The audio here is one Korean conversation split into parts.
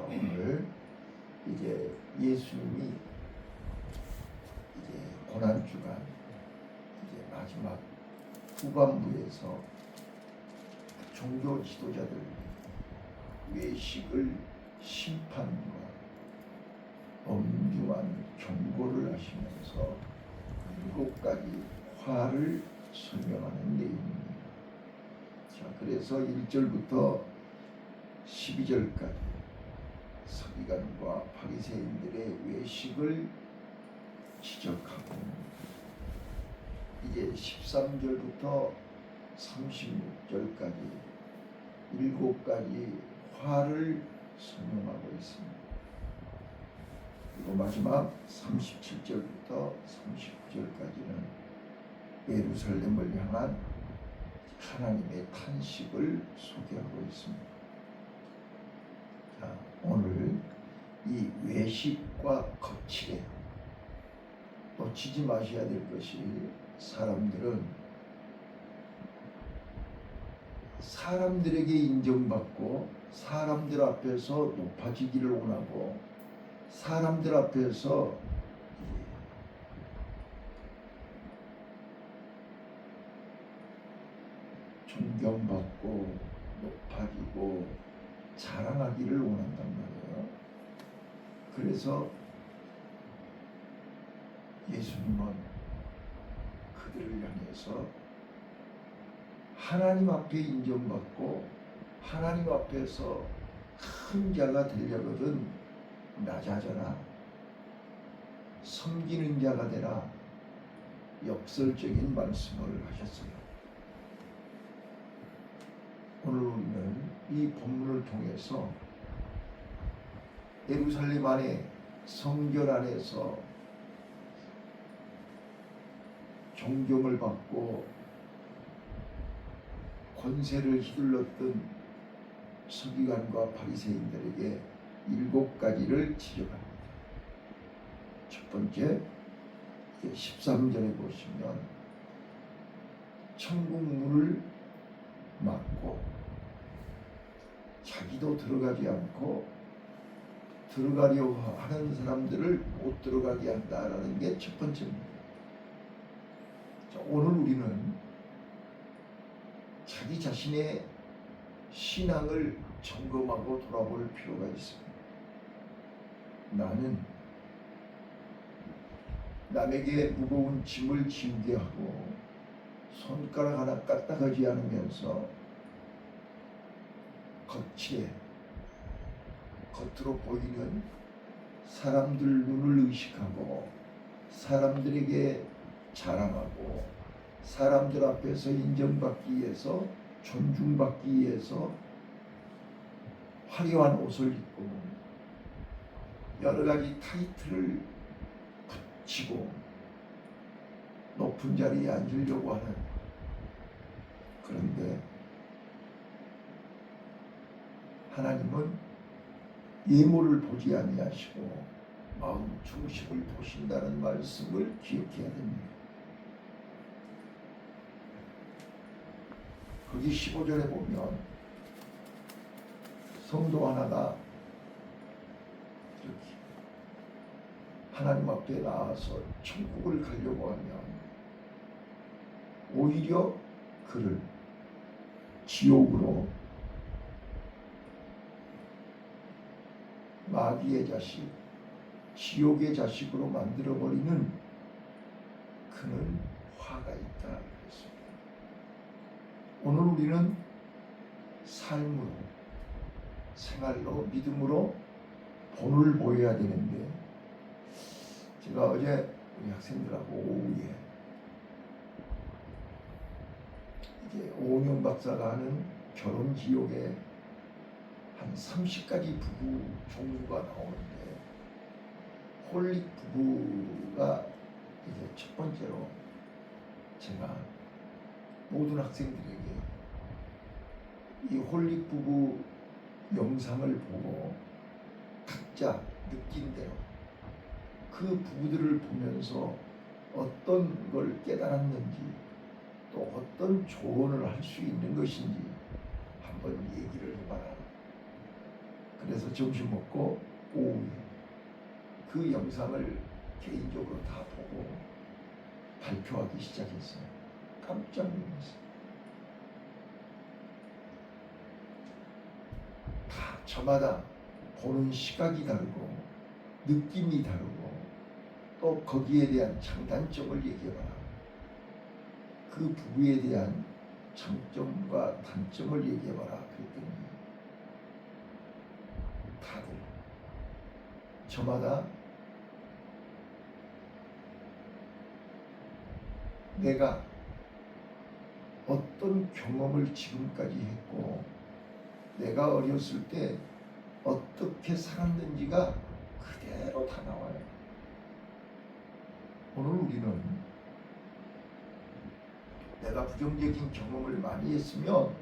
오늘 이제 예수님이 이제 고난 주간 이제 마지막 후반부에서 종교 지도자들 외식을 심판과 엄중한 경고를 하시면서 7가지 화를 설명하는 내용입니다. 자, 그래서 1절부터 12절까지 서기관과 바리새인들의 외식을 지적하고, 이제 13절부터 36절까지 7가지 화를 설명하고 있습니다. 그리고 마지막 37절부터 39절까지는 예루살렘을 향한 하나님의 탄식을 소개하고 있습니다. 자, 오늘 이 외식과 거칠에 놓치지 마셔야 될 것이, 사람들은 사람들에게 인정받고 사람들 앞에서 높아지기를 원하고 사람들 앞에서 존경받고 높아지고 자랑하기를 원한단 말이에요. 그래서 예수님은 그들을 향해서 하나님 앞에 인정받고 하나님 앞에서 큰 자가 되려거든 낮아져라, 섬기는 자가 되라, 역설적인 말씀을 하셨어요. 오늘 우리는 이 본문을 통해서 예루살렘 안에, 성전 안에서 존경을 받고 권세를 휘둘렀던 서기관과 바리새인들에게 7가지를 지적합니다. 첫 번째, 13절에 보시면 천국 문을 막고 자기도 들어가지 않고 들어가려 하는 사람들을 못 들어가게 한다라는 게 첫 번째입니다. 자, 오늘 우리는 자기 자신의 신앙을 점검하고 돌아볼 필요가 있습니다. 나는 남에게 무거운 짐을 지우게 하고 손가락 하나 까딱하지 않으면서 거칠에 겉으로 보이는 사람들 눈을 의식하고 사람들에게 자랑하고 사람들 앞에서 인정받기 위해서, 존중받기 위해서 화려한 옷을 입고 여러 가지 타이틀을 붙이고 높은 자리에 앉으려고 하는, 그런데 하나님은 예모를 보지 아니하시고 마음 중심을 보신다는 말씀을 기억해야 됩니다. 거기 15절에 보면 성도 하나가 이렇게 하나님 앞에 나와서 천국을 가려고 하면 오히려 그를 지옥으로, 마귀의 자식, 지옥의 자식으로 만들어버리는 그는 화가 있다. 오늘 우리는 삶으로, 생활로, 믿음으로 본을 보여야 되는데, 제가 어제 우리 학생들하고 오후에 이제 오은영 박사가 하는 결혼 지옥에 한 30가지 부부 종류가 나오는데, 홀릭 부부가 이제 첫 번째로 제가 모든 학생들에게 이 홀릭 부부 영상을 보고 각자 느낀 대로 그 부부들을 보면서 어떤 걸 깨달았는지, 또 어떤 조언을 할 수 있는 것인지 한번 얘기를 해봐라. 그래서 점심 먹고 오후에 그 영상을 개인적으로 다 보고 발표하기 시작했어요. 깜짝 놀랐어요. 다 저마다 보는 시각이 다르고 느낌이 다르고 또 거기에 대한 장단점을 얘기해봐라. 그 부부에 대한 장점과 단점을 얘기해봐라. 그랬더니 다들 저마다 내가 어떤 경험을 지금까지 했고 내가 어렸을 때 어떻게 살았는지가 그대로 다 나와요. 오늘 우리는 내가 부정적인 경험을 많이 했으면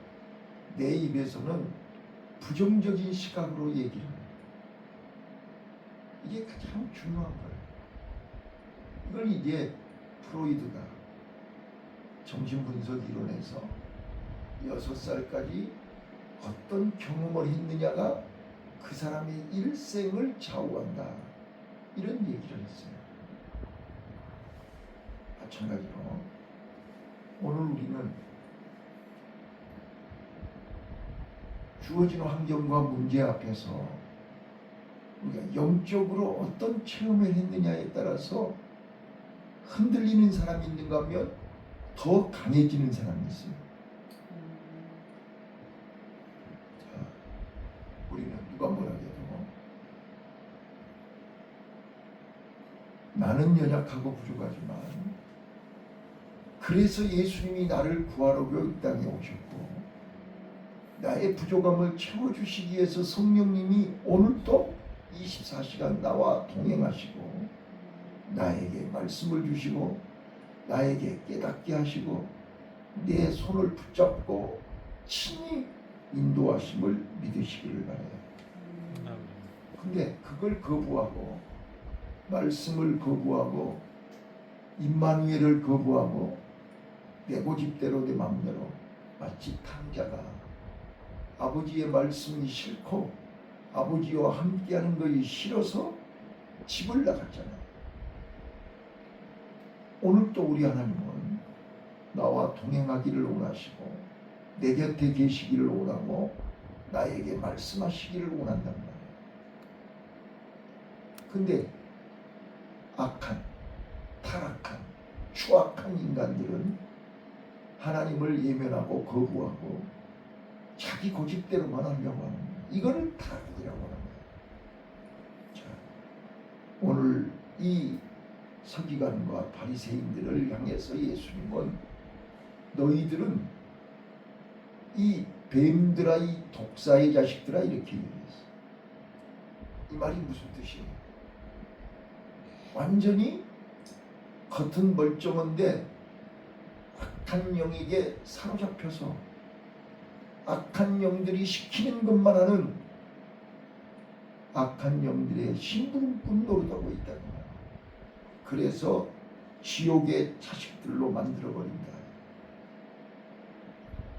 내 입에서는 부정적인 시각으로 얘기를 해요. 이게 가장 중요한 거예요. 이걸 이제 프로이드가 정신분석 이론에서 6살까지 어떤 경험을 했느냐가 그 사람의 일생을 좌우한다. 이런 얘기를 했어요. 마찬가지로 오늘 우리는 주어진 환경과 문제 앞에서 우리가 영적으로 어떤 체험을 했느냐에 따라서 흔들리는 사람이 있는가 하면 더 강해지는 사람이 있어요. 자, 우리는 누가 뭐라 해도 나는 연약하고 부족하지만 그래서 예수님이 나를 구하러 이 땅에 오셨고 나의 부족함을 채워주시기 위해서 성령님이 오늘도 24시간 나와 동행하시고 나에게 말씀을 주시고 나에게 깨닫게 하시고 내 손을 붙잡고 친히 인도하심을 믿으시기를 바라요. 근데 그걸 거부하고 말씀을 거부하고 임마누엘을 거부하고 내 고집대로 내 마음대로 마치 탕자가 아버지의 말씀이 싫고 아버지와 함께하는 것이 싫어서 집을 나갔잖아요. 오늘도 우리 하나님은 나와 동행하기를 원하시고 내 곁에 계시기를 원하고 나에게 말씀하시기를 원한단 말이에요. 근데 악한, 타락한, 추악한 인간들은 하나님을 예면하고 거부하고 자기 고집대로만 하려고 하는 거예요. 이거는 타락이라고 하는 거예요. 자, 오늘 이 서기관과 바리새인들을 향해서 예수님은 너희들은 이 뱀들아 이 독사의 자식들아 이렇게 얘기했어요. 이 말이 무슨 뜻이에요? 완전히 겉은 멀쩡한데 악한 영에게 사로잡혀서 악한 영들이 시키는 것만 하는 악한 영들의 심부름꾼 노릇하고 있다는 거예요. 그래서 지옥의 자식들로 만들어버린다.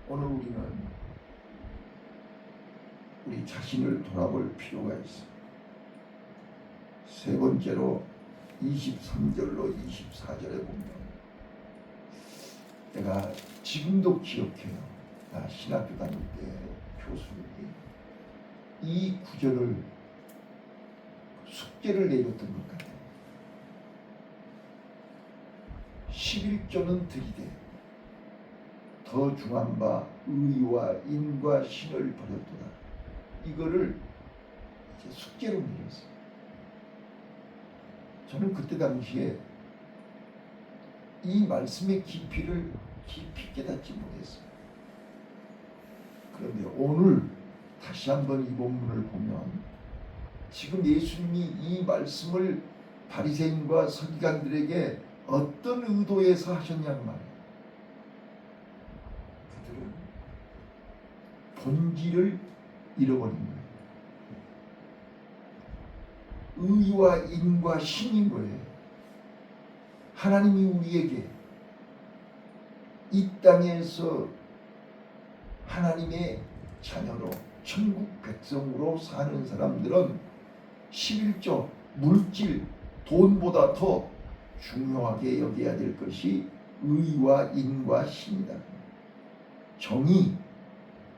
오늘 우리는 우리 자신을 돌아볼 필요가 있어. 세 번째로 23절로 24절에 보면 내가 지금도 기억해요. 나 신학교 다닐 때 교수님이 이 구절을 숙제를 내줬던 것 같아요. 11조는 들이되 더 중한 바 의와 인과 신을 버렸도다. 이거를 이제 숙제로 내렸어요. 저는 그때 당시에 이 말씀의 깊이를 깊이 깨닫지 못했어요. 그런데 오늘 다시 한번 이 본문을 보면 지금 예수님이 이 말씀을 바리새인과 서기관들에게 어떤 의도에서 하셨냐는 말이에요. 그들은 본질을 잃어버린 거예요. 의와 인과 신이 뭐예요? 하나님이 우리에게 이 땅에서 하나님의 자녀로 천국 백성으로 사는 사람들은 11조 물질, 돈보다 더 중요하게 여겨야 될 것이 의와 인과 신이다. 정의,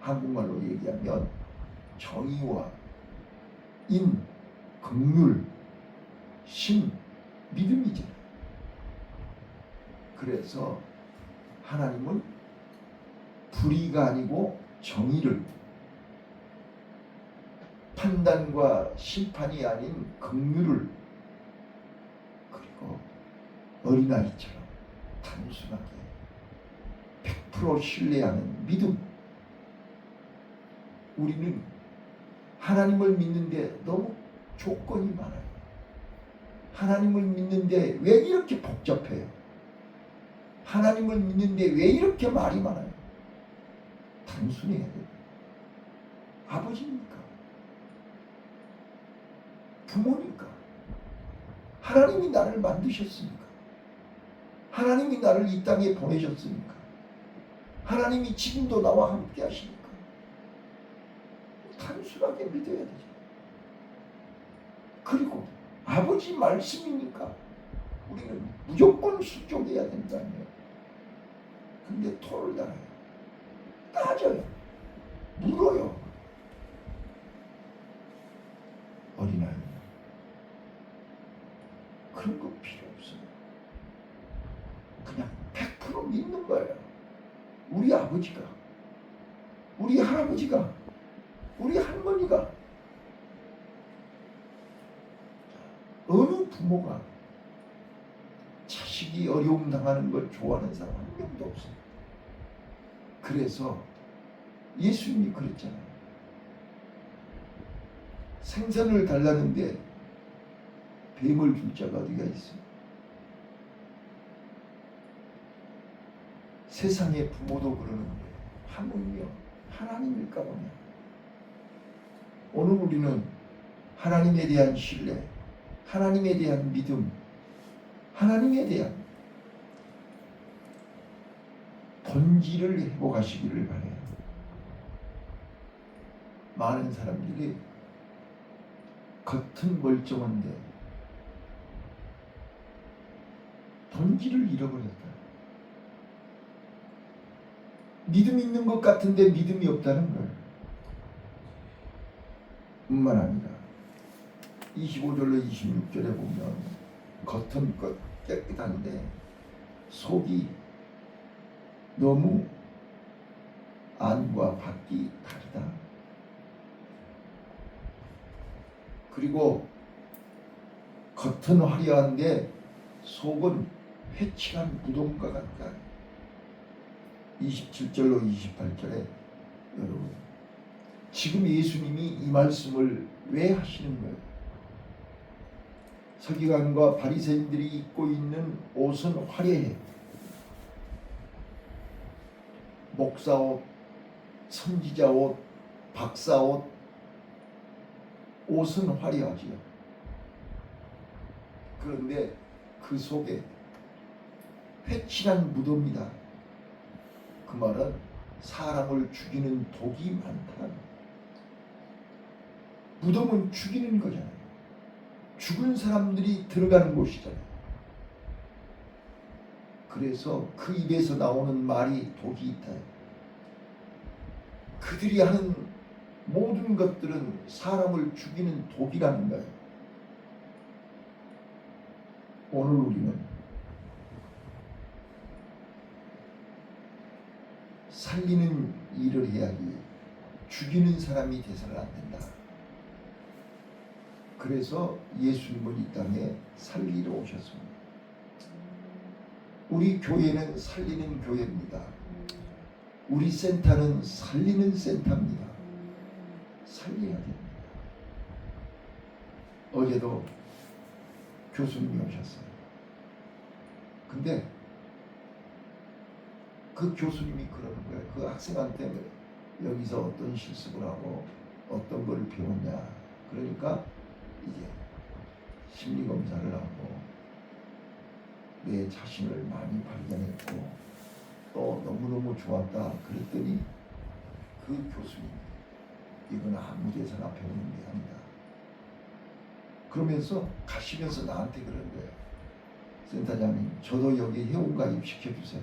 한국말로 얘기하면 정의와 인, 긍휼, 신, 믿음이잖아요. 그래서 하나님은 불의가 아니고 정의를, 판단과 심판이 아닌 긍휼을, 그리고 어린아이처럼 단순하게 100% 신뢰하는 믿음. 우리는 하나님을 믿는데 너무 조건이 많아요. 하나님을 믿는데 왜 이렇게 복잡해요? 하나님을 믿는데 왜 이렇게 말이 많아요? 단순해야 돼요. 아버지니까, 부모니까, 하나님이 나를 만드셨으니까, 하나님이 나를 이 땅에 보내셨으니까, 하나님이 지금도 나와 함께 하시니까 단순하게 믿어야 되죠. 그리고 아버지 말씀이니까 우리는 무조건 순종해야 된다며. 근데 토를 달아요. 따져요. 물어요. 어린아이 그런 거 필요 없어요. 그냥 100% 믿는 거예요. 우리 아버지가, 우리 할아버지가, 우리 할머니가, 어느 부모가 자식이 어려움 당하는 걸 좋아하는 사람 한 명도 없어요. 그래서 예수님이 그랬잖아요. 생선을 달라는데 뱀을 줄 자가 어디가 있어요? 세상의 부모도 그러는데 하물며 하나님일까 보냐. 오늘 우리는 하나님에 대한 신뢰, 하나님에 대한 믿음, 하나님에 대한 본질을 회복하시기를 바라요. 많은 사람들이 겉은 멀쩡한데 본질을 잃어버렸다. 믿음 있는 것 같은데 믿음이 없다는 걸. 뿐만 아니라 25절로 26절에 보면 겉은 깨끗한데 속이 너무 안과 밖이 다르다. 그리고 겉은 화려한데 속은 회칠한 무덤과 같다. 27절로 28절에 여러분, 지금 예수님이 이 말씀을 왜 하시는 거예요? 서기관과 바리새인들이 입고 있는 옷은 화려해. 목사옷, 선지자옷, 박사옷, 옷은 화려하지요. 그런데 그 속에 회칠한 무덤이다. 그 말은 사람을 죽이는 독이 많다. 무덤은 죽이는 거잖아요. 죽은 사람들이 들어가는 곳이잖아요. 그래서 그 입에서 나오는 말이 독이 있다. 그들이 하는 모든 것들은 사람을 죽이는 독이라는 거예요. 오늘 우리는 살리는 일을 해야지 죽이는 사람이 돼서는 안 된다. 그래서 예수님은 이 땅에 살리러 오셨습니다. 우리 교회는 살리는 교회입니다. 우리 센터는 살리는 센터입니다. 살려야 됩니다. 어제도 교수님이 오셨어요. 근데 그 교수님이 그러는 거예요. 그 학생한테 여기서 어떤 실습을 하고 어떤 걸 배웠냐. 그러니까 이제 심리검사를 하고 내 자신을 많이 발견했고 또 너무너무 좋았다. 그랬더니 그 교수님 이건 아무 데서나 배우는 게 아니다. 그러면서 가시면서 나한테 그런 거예요. 센터장님, 저도 여기 회원가입 시켜주세요.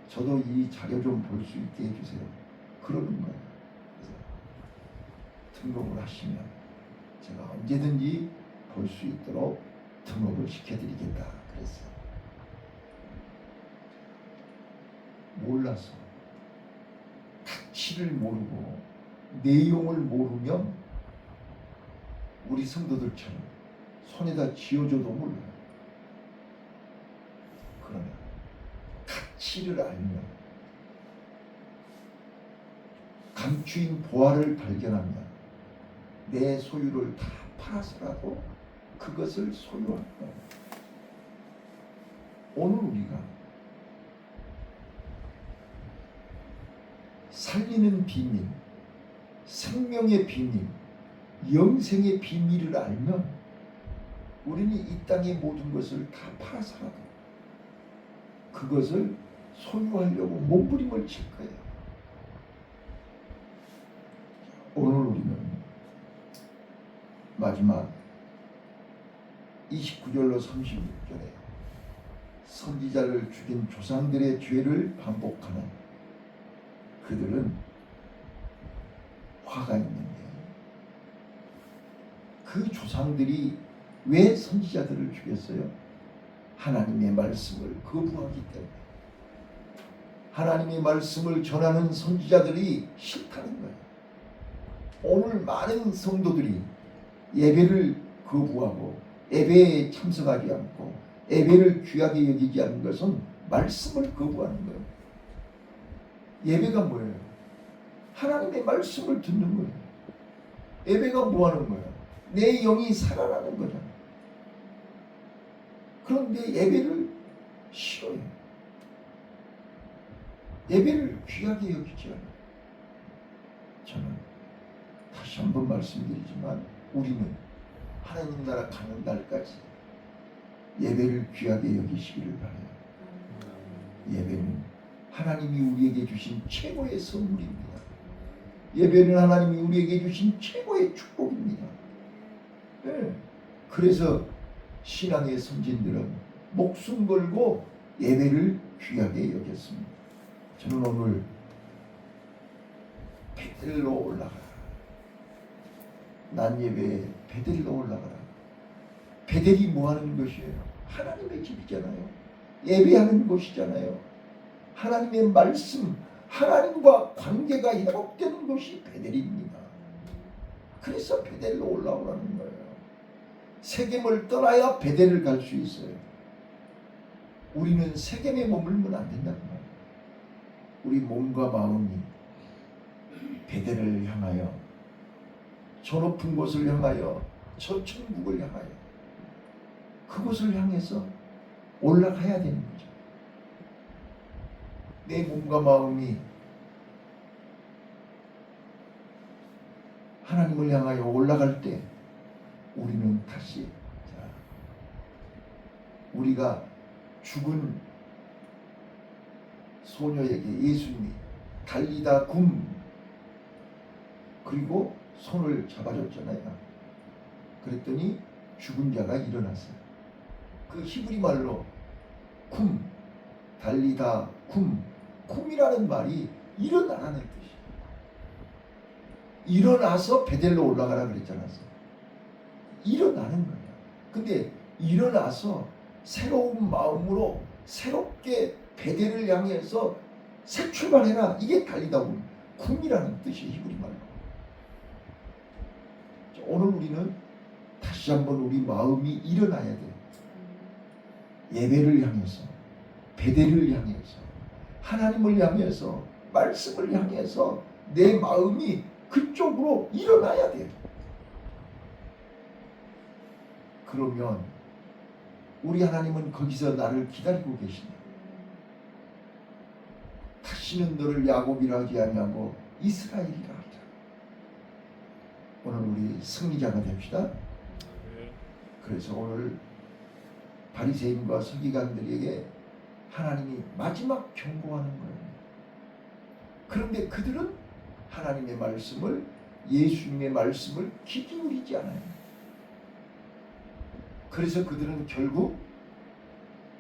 저도 이 자료 좀 볼 수 있게 해주세요. 그러는 거예요. 그래서 등록을 하시면 제가 언제든지 볼 수 있도록 등록을 시켜드리겠다 그랬어요. 몰라서 가치를 모르고 내용을 모르면 우리 성도들처럼 손에다 쥐어줘도 몰라요. 그러면 가치를 알면 감추인 보화를 발견하면 내 소유를 다 팔아서라도 그것을 소유할 거예요. 오늘 우리가 살리는 비밀, 생명의 비밀, 영생의 비밀을 알면 우리는 이 땅의 모든 것을 다 팔아서라도 그것을 소유하려고 몸부림을 칠 거예요. 오늘 우리는 마지막 29절로 36절에 선지자를 죽인 조상들의 죄를 반복하는 그들은 화가 있는데 그 조상들이 왜 선지자들을 죽였어요? 하나님의 말씀을 거부하기 때문에. 하나님의 말씀을 전하는 선지자들이 싫다는 거예요. 오늘 많은 성도들이 예배를 거부하고 예배에 참석하지 않고 예배를 귀하게 여기지 않는 것은 말씀을 거부하는 거예요. 예배가 뭐예요? 하나님의 말씀을 듣는 거예요. 예배가 뭐 하는 거예요? 내 영이 살아나는 거잖아요. 그런데 예배를 싫어해요. 예배를 귀하게 여기지 않아요. 저는 다시 한번 말씀드리지만 우리는 하나님 나라 가는 날까지 예배를 귀하게 여기시기를 바라요. 예배는 하나님이 우리에게 주신 최고의 선물입니다. 예배는 하나님이 우리에게 주신 최고의 축복입니다. 네. 그래서 신앙의 선진들은 목숨 걸고 예배를 귀하게 여겼습니다. 저는 오늘 베델로 올라가라. 난 예배에 베델로 올라가라. 베델이 뭐 하는 것이에요? 하나님의 집이잖아요. 예배하는 곳이잖아요. 하나님의 말씀, 하나님과 관계가 회복되는 것이 베델입니다. 그래서 베델로 올라오라는 거예요. 세겜을 떠나야 베델을 갈 수 있어요. 우리는 세겜에 머물면 안 된다는 거예요. 우리 몸과 마음이 베델을 향하여, 저 높은 곳을 향하여, 저 천국을 향하여 그곳을 향해서 올라가야 되는 거죠. 내 몸과 마음이 하나님을 향하여 올라갈 때 우리는 다시 우리가 죽은 소녀에게 예수님이 달리다 굼 그리고 손을 잡아줬잖아요. 그랬더니 죽은 자가 일어났어요. 그 히브리 말로 굼, 달리다 굼, 굼이라는 말이 일어나라는 뜻이에요. 일어나서 베델로 올라가라 그랬지 않았어요? 일어나는 거예요. 근데 일어나서 새로운 마음으로 새롭게 베델을 향해서 새 출발해라. 이게 달리다 굼이라는 뜻이 히브리 말로. 오늘 우리는 다시 한번 우리 마음이 일어나야 돼요. 예배를 향해서, 베델을 향해서, 하나님을 향해서, 말씀을 향해서 내 마음이 그쪽으로 일어나야 돼요. 그러면 우리 하나님은 거기서 나를 기다리고 계시네. 다시는 너를 야곱이라 하지 아니하고 이스라엘이라 하자. 오늘 우리 승리자가 됩시다. 그래서 오늘 바리새인과 서기관들에게 하나님이 마지막 경고하는 거예요. 그런데 그들은 하나님의 말씀을 예수님의 말씀을 귀 기울이지 않아요. 그래서 그들은 결국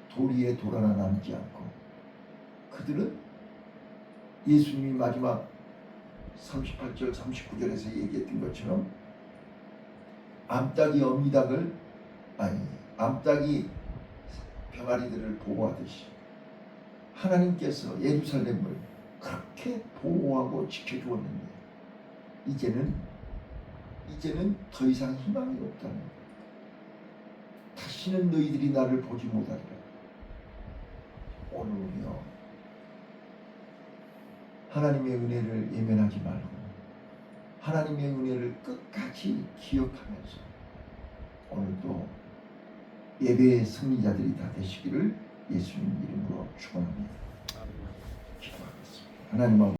도리에 돌아나 남지 않고, 그들은 예수님이 마지막 38절 39절에서 얘기했던 것처럼 암탉이 암탉이 병아리들을 보호하듯이 하나님께서 예루살렘을 그렇게 보호하고 지켜주었는데 이제는 더 이상 희망이 없다는 거예요. 다시는 너희들이 나를 보지 못하리라. 오늘은요, 하나님의 은혜를 예면하지 말고 하나님의 은혜를 끝까지 기억하면서 오늘도 예배의 승리자들이 다 되시기를 예수님 이름으로 축원합니다. 기도하겠습니다. 하나님 아버지,